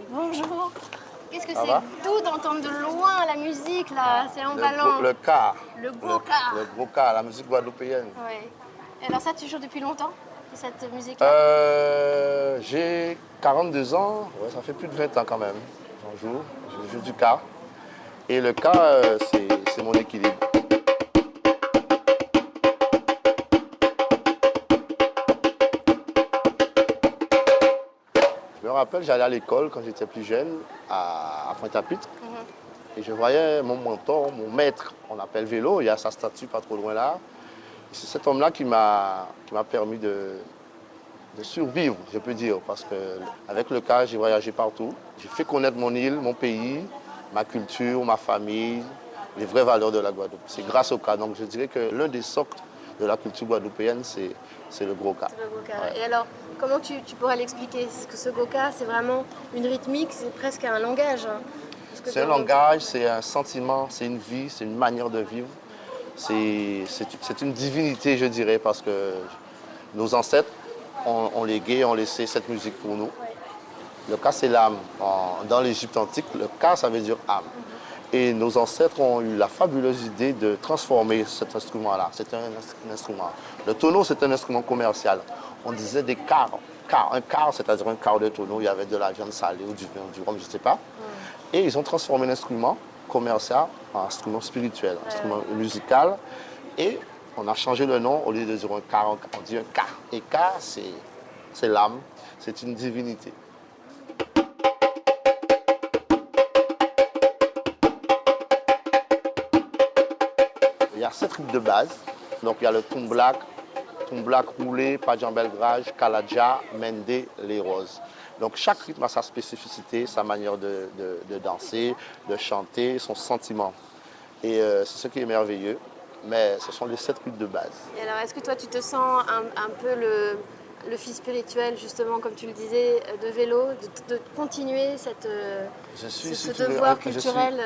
Bonjour. Qu'est-ce que c'est doux d'entendre de loin la musique là, c'est emballant. Le car. Le gros car. Le gros car, la musique guadeloupéenne. Oui. Et alors ça, tu joues depuis longtemps, cette musique J'ai 42 ans, ouais, ça fait plus de 20 ans quand même. Je joue du car. Et le car, c'est mon équilibre. Je me rappelle, j'allais à l'école quand j'étais plus jeune, à Pointe-à-Pitre. Et je voyais mon mentor, mon maître, on l'appelle Vélo, il y a sa statue pas trop loin là. C'est cet homme-là qui m'a permis de survivre, je peux dire, parce qu'avec le car, j'ai voyagé partout. J'ai fait connaître mon île, mon pays, ma culture, ma famille, les vraies valeurs de la Guadeloupe. C'est grâce au car. Donc je dirais que l'un des socles de la culture guadeloupéenne, c'est le gros car. C'est le gros car. Ouais. Et alors, comment tu pourrais l'expliquer? Est-ce que ce gros car, c'est vraiment une rythmique, c'est presque un langage, hein? C'est un langage, c'est un sentiment, c'est une vie, c'est une manière de vivre. C'est une divinité, je dirais, parce que nos ancêtres ont légué, ont laissé cette musique pour nous. Ouais. Le car, c'est l'âme. Dans l'Égypte antique, le car, ça veut dire âme. Et nos ancêtres ont eu la fabuleuse idée de transformer cet instrument-là. C'est un instrument. Le tonneau, c'est un instrument commercial. On disait des cars. Un quart, c'est-à-dire un quart de tonneau, il y avait de la viande salée ou du vin, du rhum, je ne sais pas. Et ils ont transformé l'instrument commercial en instrument spirituel, instrument musical. Et on a changé le nom, au lieu de dire un quart, on dit un quart. Et quart, c'est l'âme, c'est une divinité. Il y a 7 rythmes de base. Donc il y a le tumblak roulé, pajambelgrage, kaladja, mende, les roses. Donc chaque rythme a sa spécificité, sa manière de danser, de chanter, son sentiment. Et c'est ce qui est merveilleux. Mais ce sont les 7 rythmes de base. Et alors, est-ce que toi, tu te sens un peu le fils spirituel, justement, comme tu le disais, de Vélo, de continuer ce devoir culturel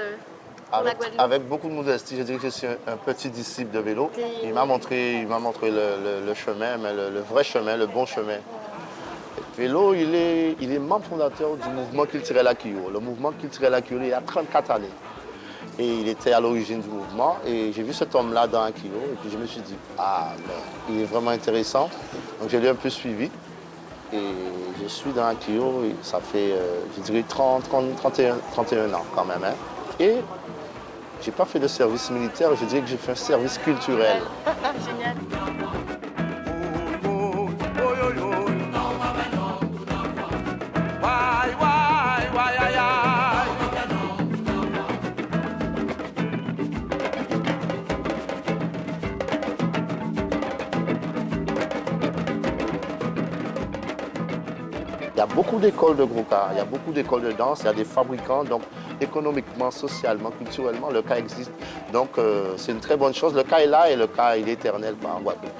pour la Guadeloupe? Avec beaucoup de modestie, je dirais que je suis un petit disciple de Vélo. Il m'a montré le chemin, mais le vrai chemin, le bon chemin. Vélo, il est membre fondateur du mouvement culturel Akio. Le mouvement culturel Akio, il y a 34 années. Et il était à l'origine du mouvement. Et j'ai vu cet homme-là dans Akio. Et puis je me suis dit, mais il est vraiment intéressant. Donc je l'ai un peu suivi. Et je suis dans Akio, et ça fait, je dirais, 31 ans quand même. Hein. Et je n'ai pas fait de service militaire, je dirais que j'ai fait un service culturel. Génial. Il y a beaucoup d'écoles de gros car, il y a beaucoup d'écoles de danse, il y a des fabricants, donc économiquement, socialement, culturellement, le car existe. Donc c'est une très bonne chose. Le car est là et le car il est éternel en Guadeloupe.